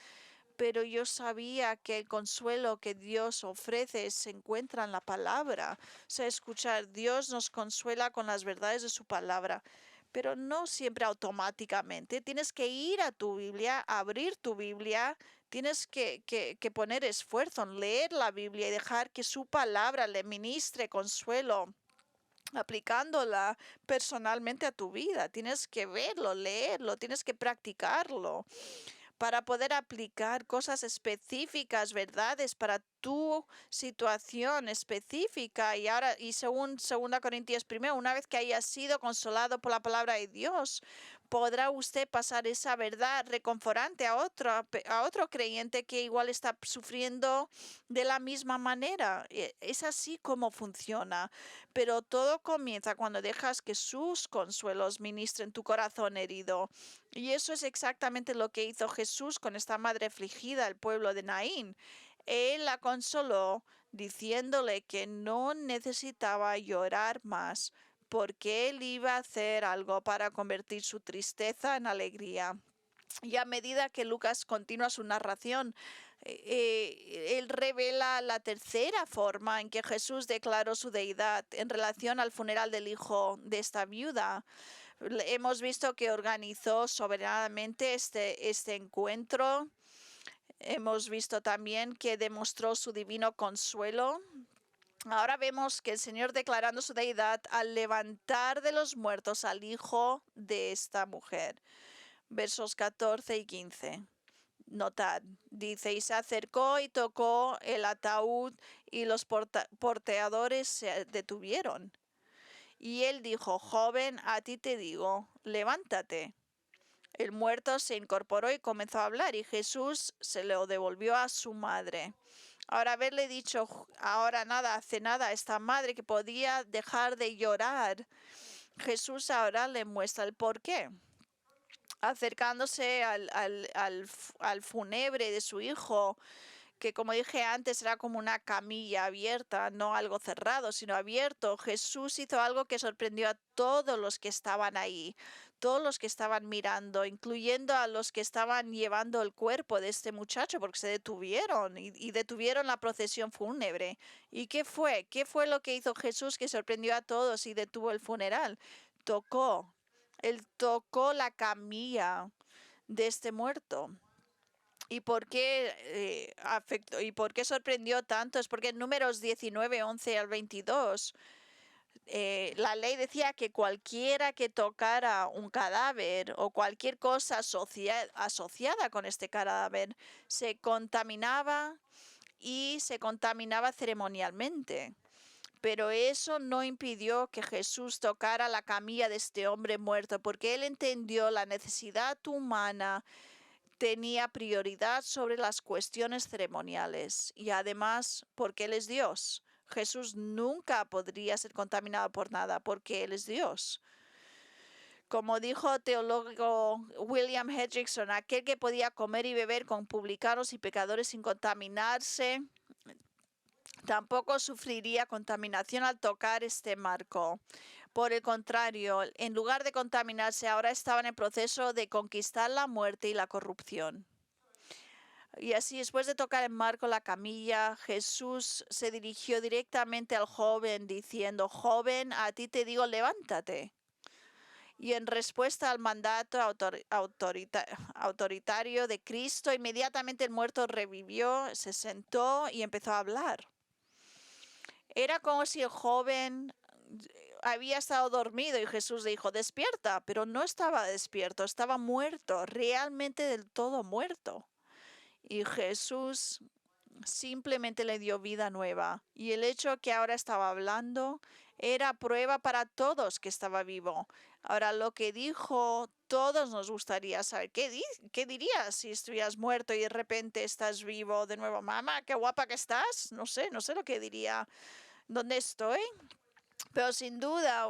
pero yo sabía que el consuelo que Dios ofrece se encuentra en la palabra. O sea, escuchar, Dios nos consuela con las verdades de su palabra, pero no siempre automáticamente. Tienes que ir a tu Biblia, abrir tu Biblia, tienes que poner esfuerzo en leer la Biblia y dejar que su palabra le ministre consuelo, aplicándola personalmente a tu vida. Tienes que verlo, leerlo, tienes que practicarlo para poder aplicar cosas específicas, verdades para tu situación específica. Y ahora, y según 2 Corintios 1, una vez que haya sido consolado por la palabra de Dios, podrá usted pasar esa verdad reconfortante a otro creyente que igual está sufriendo de la misma manera. Es así como funciona. Pero todo comienza cuando dejas que sus consuelos ministren tu corazón herido. Y eso es exactamente lo que hizo Jesús con esta madre afligida, el pueblo de Naín. Él la consoló diciéndole que no necesitaba llorar más, porque él iba a hacer algo para convertir su tristeza en alegría. Y a medida que Lucas continúa su narración, él revela la tercera forma en que Jesús declaró su deidad en relación al funeral del hijo de esta viuda. Hemos visto que organizó soberanamente este encuentro. Hemos visto también que demostró su divino consuelo. Ahora vemos que el Señor, declarando su deidad al levantar de los muertos al hijo de esta mujer. Versos 14 y 15. Notad, dice, y se acercó y tocó el ataúd, y los porteadores se detuvieron. Y él dijo, joven, a ti te digo, levántate. El muerto se incorporó y comenzó a hablar y Jesús se lo devolvió a su madre. Ahora haberle dicho ahora nada, hace nada a esta madre que podía dejar de llorar, Jesús ahora le muestra el porqué. Acercándose al fúnebre de su hijo, que como dije antes era como una camilla abierta, no algo cerrado, sino abierto. Jesús hizo algo que sorprendió a todos los que estaban ahí, todos los que estaban mirando, incluyendo a los que estaban llevando el cuerpo de este muchacho, porque se detuvieron y detuvieron la procesión fúnebre. ¿Y qué fue? ¿Qué fue lo que hizo Jesús que sorprendió a todos y detuvo el funeral? Tocó. Él tocó la camilla de este muerto. ¿Y por qué afectó y por qué sorprendió tanto? Es porque en Números 19, 11 al 22, la ley decía que cualquiera que tocara un cadáver o cualquier cosa asociada con este cadáver se contaminaba y se contaminaba ceremonialmente. Pero eso no impidió que Jesús tocara la camilla de este hombre muerto, porque él entendió la necesidad humana tenía prioridad sobre las cuestiones ceremoniales y además porque Él es Dios. Jesús nunca podría ser contaminado por nada porque Él es Dios. Como dijo teólogo William Hendrickson, aquel que podía comer y beber con publicanos y pecadores sin contaminarse, tampoco sufriría contaminación al tocar este marco. Por el contrario, en lugar de contaminarse, ahora estaban en proceso de conquistar la muerte y la corrupción. Y así, después de tocar en marco la camilla, Jesús se dirigió directamente al joven diciendo, joven, a ti te digo, levántate. Y en respuesta al mandato autoritario de Cristo, inmediatamente el muerto revivió, se sentó y empezó a hablar. Era como si el joven había estado dormido y Jesús dijo, despierta, pero no estaba despierto, estaba muerto, realmente del todo muerto. Y Jesús simplemente le dio vida nueva. Y el hecho que ahora estaba hablando era prueba para todos que estaba vivo. Ahora lo que dijo, todos nos gustaría saber. ¿Qué dirías si estuvieras muerto y de repente estás vivo de nuevo? Mamá, qué guapa que estás. No sé lo que diría. ¿Dónde estoy? Pero sin duda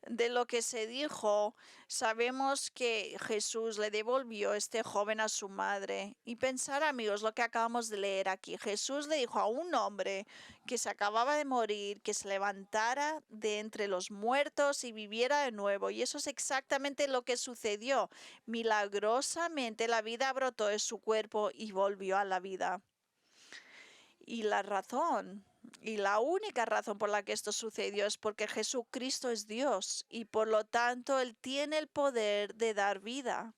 de lo que se dijo, sabemos que Jesús le devolvió este joven a su madre. Y pensar, amigos, lo que acabamos de leer aquí. Jesús le dijo a un hombre que se acababa de morir, que se levantara de entre los muertos y viviera de nuevo. Y eso es exactamente lo que sucedió. Milagrosamente la vida brotó de su cuerpo y volvió a la vida. Y la razón, y la única razón por la que esto sucedió es porque Jesucristo es Dios y por lo tanto Él tiene el poder de dar vida.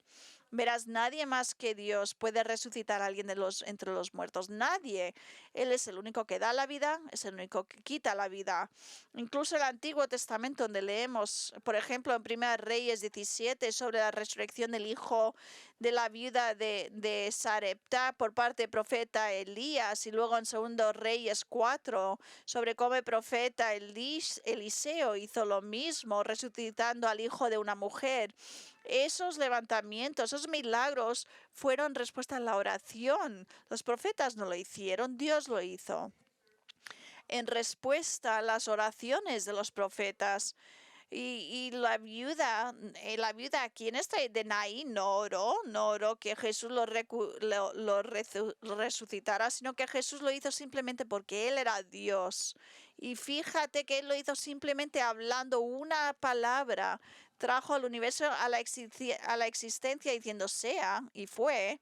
Verás, nadie más que Dios puede resucitar a alguien entre los muertos. Nadie. Él es el único que da la vida, es el único que quita la vida. Incluso el Antiguo Testamento, donde leemos, por ejemplo, en 1 Reyes 17, sobre la resurrección del hijo de la viuda de Sarepta por parte del profeta Elías, y luego en 2 Reyes 4, sobre cómo el profeta Eliseo hizo lo mismo, resucitando al hijo de una mujer. Esos levantamientos, esos milagros fueron respuesta a la oración. Los profetas no lo hicieron, Dios lo hizo. En respuesta a las oraciones de los profetas. Y la viuda aquí en esta de Naín no oró que Jesús lo resucitara, sino que Jesús lo hizo simplemente porque Él era Dios. Y fíjate que Él lo hizo simplemente hablando una palabra, trajo al universo a la existencia diciendo sea, y fue.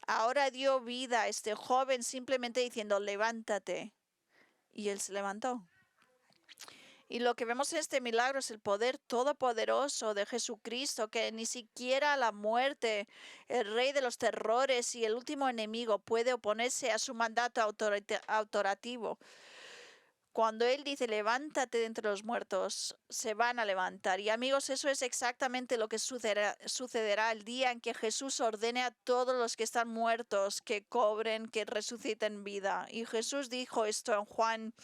Ahora dio vida a este joven simplemente diciendo levántate. Y él se levantó. Y lo que vemos en este milagro es el poder todopoderoso de Jesucristo, que ni siquiera la muerte, el rey de los terrores y el último enemigo puede oponerse a su mandato autorativo. Cuando Él dice, levántate de entre los muertos, se van a levantar. Y amigos, eso es exactamente lo que sucederá el día en que Jesús ordene a todos los que están muertos que cobren, que resuciten vida. Y Jesús dijo esto en Juan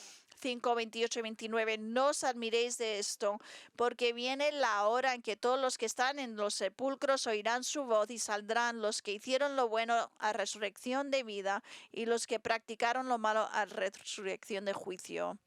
5, 28 y 29. No os admiréis de esto, porque viene la hora en que todos los que están en los sepulcros oirán su voz y saldrán los que hicieron lo bueno a resurrección de vida y los que practicaron lo malo a resurrección de juicio.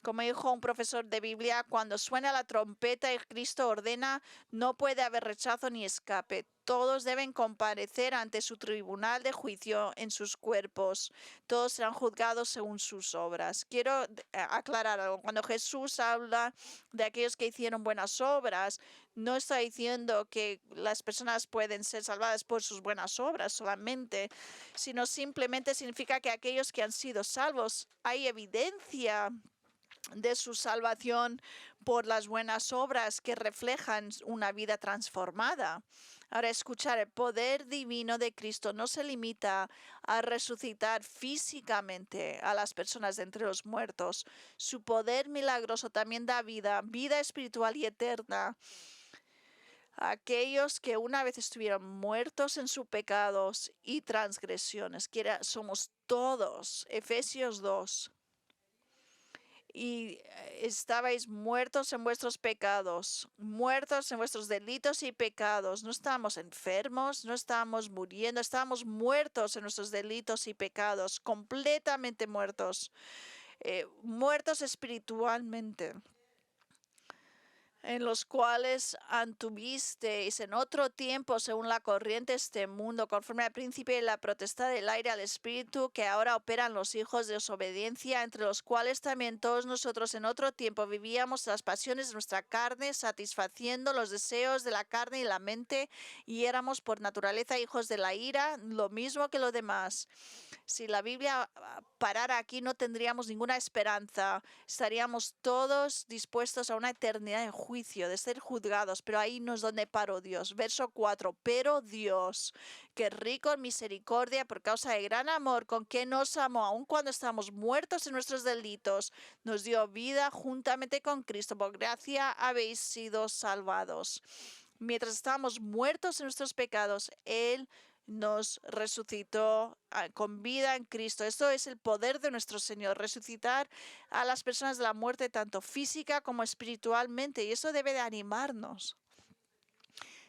Como dijo un profesor de Biblia, cuando suena la trompeta y Cristo ordena, no puede haber rechazo ni escape. Todos deben comparecer ante su tribunal de juicio en sus cuerpos. Todos serán juzgados según sus obras. Quiero aclarar algo. Cuando Jesús habla de aquellos que hicieron buenas obras, no está diciendo que las personas pueden ser salvadas por sus buenas obras solamente, sino simplemente significa que aquellos que han sido salvos, hay evidencia de su salvación por las buenas obras que reflejan una vida transformada. Ahora, escuchar, el poder divino de Cristo no se limita a resucitar físicamente a las personas de entre los muertos. Su poder milagroso también da vida, vida espiritual y eterna a aquellos que una vez estuvieron muertos en sus pecados y transgresiones, que somos todos. Efesios 2. Y estabais muertos en vuestros pecados, muertos en vuestros delitos y pecados. No estábamos enfermos, no estábamos muriendo, estábamos muertos en nuestros delitos y pecados, completamente muertos, muertos espiritualmente, en los cuales anduvisteis en otro tiempo según la corriente de este mundo, conforme al príncipe de la potestad del aire, al espíritu que ahora operan los hijos de desobediencia, entre los cuales también todos nosotros en otro tiempo vivíamos las pasiones de nuestra carne, satisfaciendo los deseos de la carne y la mente, y éramos por naturaleza hijos de la ira, lo mismo que los demás. Si la Biblia parara aquí, no tendríamos ninguna esperanza. Estaríamos todos dispuestos a una eternidad de juicio, de ser juzgados. Pero ahí no es donde paró Dios. Verso 4. Pero Dios, que es rico en misericordia por causa de gran amor con que nos amó, aun cuando estamos muertos en nuestros delitos, nos dio vida juntamente con Cristo. Por gracia habéis sido salvados. Mientras estábamos muertos en nuestros pecados, Él nos resucitó con vida en Cristo. Esto es el poder de nuestro Señor, resucitar a las personas de la muerte, tanto física como espiritualmente, y eso debe de animarnos.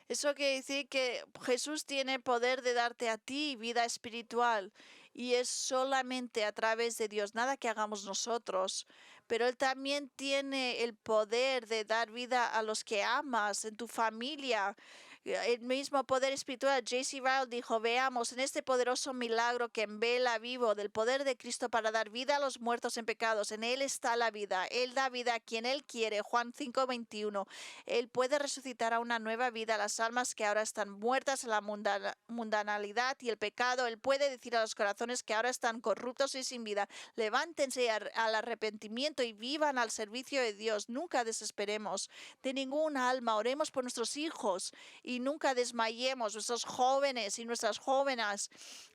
Eso quiere decir que Jesús tiene poder de darte a ti vida espiritual, y es solamente a través de Dios, nada que hagamos nosotros. Pero Él también tiene el poder de dar vida a los que amas, en tu familia. El mismo poder espiritual. J.C. Ryle dijo: veamos en este poderoso milagro que en vela vivo del poder de Cristo para dar vida a los muertos en pecados. En Él está la vida. Él da vida a quien Él quiere. Juan 5:21. Él puede resucitar a una nueva vida a las almas que ahora están muertas en la mundanalidad y el pecado. Él puede decir a los corazones que ahora están corruptos y sin vida: levántense al arrepentimiento y vivan al servicio de Dios. Nunca desesperemos de ningún alma. Oremos por nuestros hijos y nunca desmayemos. Nuestros jóvenes y nuestras jóvenes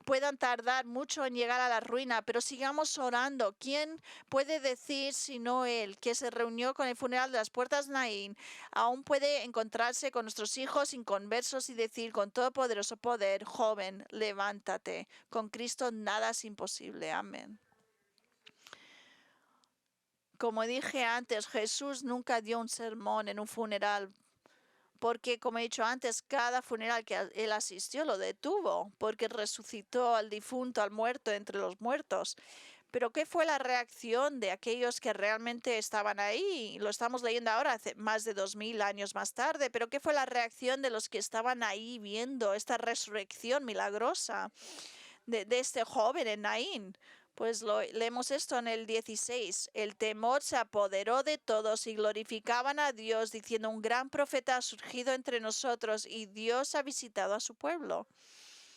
puedan tardar mucho en llegar a la ruina, pero sigamos orando. ¿Quién puede decir sino Él, que se reunió con el funeral de las puertas de Naín? Aún puede encontrarse con nuestros hijos inconversos y decir con todopoderoso poder: joven, levántate. Con Cristo nada es imposible. Amén. Como dije antes, Jesús nunca dio un sermón en un funeral, porque, como he dicho antes, cada funeral que Él asistió lo detuvo, porque resucitó al difunto, al muerto entre los muertos. Pero ¿qué fue la reacción de aquellos que realmente estaban ahí? Lo estamos leyendo ahora, hace más de 2000 años más tarde, pero ¿qué fue la reacción de los que estaban ahí viendo esta resurrección milagrosa de este joven en Naín? Pues leemos esto en el 16. El temor se apoderó de todos y glorificaban a Dios, diciendo: un gran profeta ha surgido entre nosotros y Dios ha visitado a su pueblo.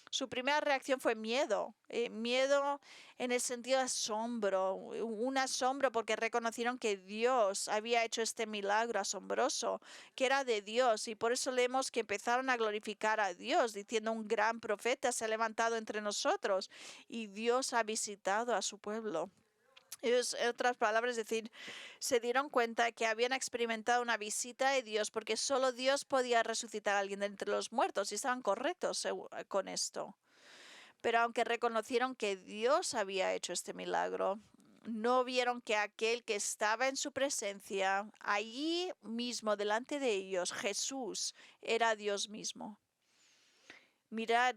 Su primera reacción fue miedo, miedo en el sentido de asombro, un asombro porque reconocieron que Dios había hecho este milagro asombroso, que era de Dios, y por eso leemos que empezaron a glorificar a Dios, diciendo: un gran profeta se ha levantado entre nosotros y Dios ha visitado a su pueblo. Ellos, en otras palabras, es decir, se dieron cuenta que habían experimentado una visita de Dios, porque solo Dios podía resucitar a alguien de entre los muertos, y estaban correctos con esto. Pero aunque reconocieron que Dios había hecho este milagro, no vieron que aquel que estaba en su presencia, allí mismo delante de ellos, Jesús, era Dios mismo. Mirad,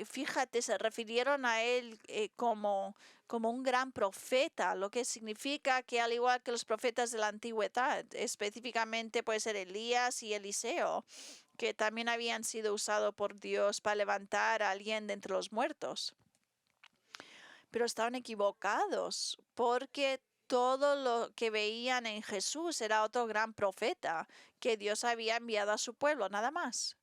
fíjate, se refirieron a él como un gran profeta, lo que significa que al igual que los profetas de la antigüedad, específicamente puede ser Elías y Eliseo, que también habían sido usados por Dios para levantar a alguien de entre los muertos. Pero estaban equivocados porque todo lo que veían en Jesús era otro gran profeta que Dios había enviado a su pueblo, nada más.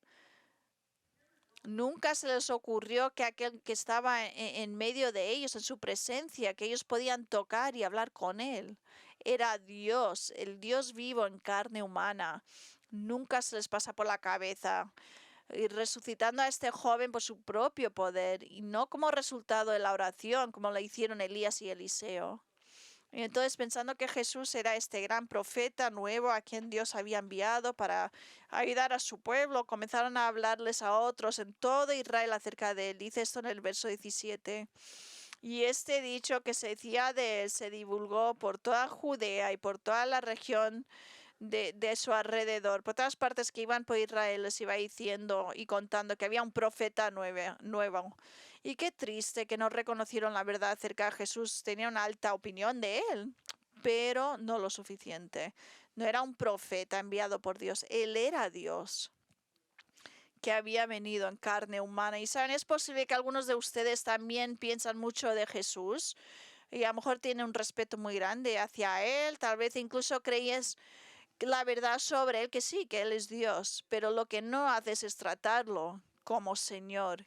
Nunca se les ocurrió que aquel que estaba en medio de ellos, en su presencia, que ellos podían tocar y hablar con él, era Dios, el Dios vivo en carne humana. Nunca se les pasa por la cabeza. Y resucitando a este joven por su propio poder y no como resultado de la oración, como lo hicieron Elías y Eliseo. Y entonces, pensando que Jesús era este gran profeta nuevo a quien Dios había enviado para ayudar a su pueblo, comenzaron a hablarles a otros en todo Israel acerca de él. Dice esto en el verso 17. Y este dicho que se decía de él se divulgó por toda Judea y por toda la región de su alrededor. Por todas partes que iban por Israel les iba diciendo y contando que había un profeta nuevo. Y qué triste que no reconocieron la verdad acerca de Jesús. Tenían una alta opinión de él, pero no lo suficiente. No era un profeta enviado por Dios, él era Dios que había venido en carne humana. Y saben, es posible que algunos de ustedes también piensan mucho de Jesús y a lo mejor tienen un respeto muy grande hacia él, tal vez incluso creías la verdad sobre él, que sí, que él es Dios, pero lo que no haces es tratarlo como Señor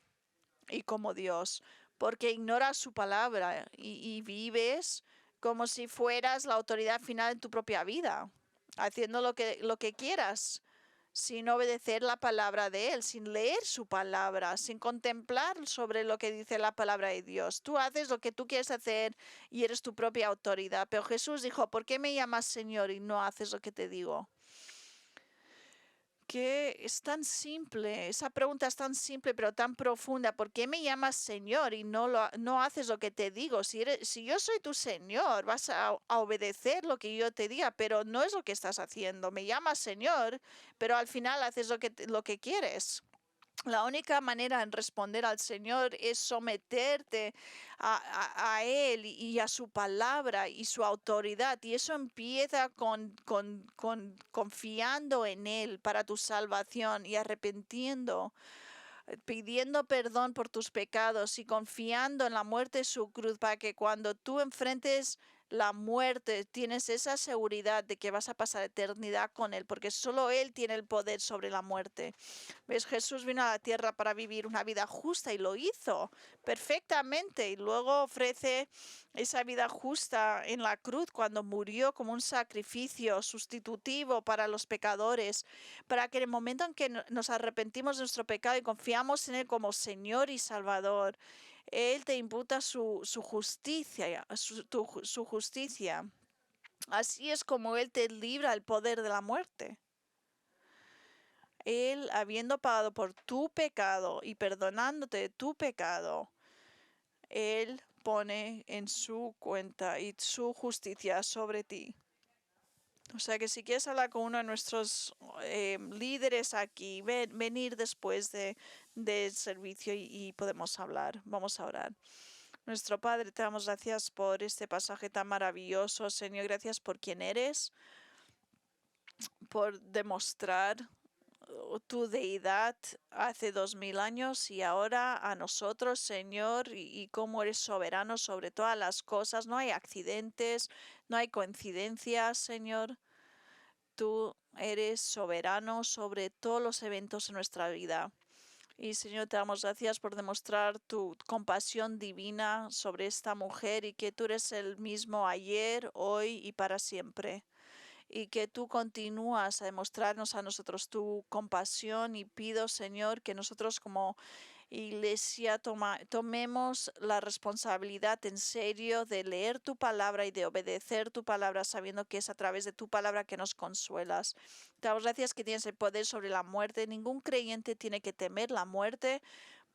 y como Dios, porque ignoras su palabra y vives como si fueras la autoridad final en tu propia vida, haciendo lo que quieras, sin obedecer la palabra de Él, sin leer su palabra, sin contemplar sobre lo que dice la palabra de Dios. Tú haces lo que tú quieres hacer y eres tu propia autoridad. Pero Jesús dijo, ¿por qué me llamas Señor y no haces lo que te digo? Que es tan simple, esa pregunta es tan simple pero tan profunda. ¿Por qué me llamas Señor y no haces lo que te digo? Si yo soy tu Señor, vas a obedecer lo que yo te diga, pero no es lo que estás haciendo. Me llamas Señor, pero al final haces lo que quieres. La única manera en responder al Señor es someterte a Él y a su palabra y su autoridad. Y eso empieza con confiando en Él para tu salvación y arrepentiendo, pidiendo perdón por tus pecados y confiando en la muerte de su cruz para que cuando tú enfrentes la muerte tienes esa seguridad de que vas a pasar eternidad con Él, porque solo Él tiene el poder sobre la muerte. ¿Ves? Jesús vino a la tierra para vivir una vida justa y lo hizo perfectamente y luego ofrece esa vida justa en la cruz cuando murió como un sacrificio sustitutivo para los pecadores, para que en el momento en que nos arrepentimos de nuestro pecado y confiamos en Él como Señor y Salvador, Él te imputa su justicia, su justicia. Así es como Él te libra del poder de la muerte. Él, habiendo pagado por tu pecado y perdonándote de tu pecado, Él pone en su cuenta y su justicia sobre ti. O sea que si quieres hablar con uno de nuestros líderes aquí, venir después del servicio y podemos hablar. Vamos a orar. Nuestro Padre, te damos gracias por este pasaje tan maravilloso. Señor, gracias por quien eres, por demostrar tu deidad hace 2000 años y ahora a nosotros, Señor, y cómo eres soberano sobre todas las cosas. No hay accidentes, no hay coincidencias, Señor. Tú eres soberano sobre todos los eventos en nuestra vida. Y Señor, te damos gracias por demostrar tu compasión divina sobre esta mujer y que tú eres el mismo ayer, hoy y para siempre. Y que tú continúas a demostrarnos a nosotros tu compasión y pido, Señor, que nosotros como Iglesia tomemos la responsabilidad en serio de leer tu palabra y de obedecer tu palabra, sabiendo que es a través de tu palabra que nos consuelas. Te damos gracias que tienes el poder sobre la muerte. Ningún creyente tiene que temer la muerte,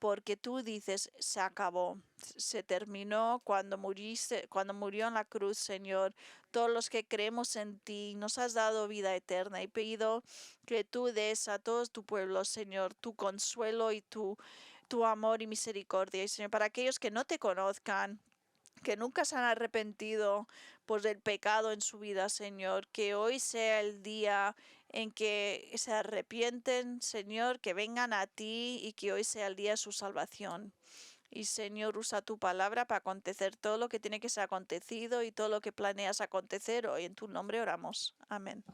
porque tú dices, se acabó, se terminó cuando muriste, cuando murió en la cruz, Señor. Todos los que creemos en ti, nos has dado vida eterna y pido que tú des a todo tu pueblo, Señor, tu consuelo y tu amor y misericordia. Y Señor, para aquellos que no te conozcan, que nunca se han arrepentido por el pecado en su vida, Señor, que hoy sea el día en que se arrepienten, Señor, que vengan a ti y que hoy sea el día de su salvación. Y Señor, usa tu palabra para acontecer todo lo que tiene que ser acontecido y todo lo que planeas acontecer hoy. En tu nombre oramos. Amén.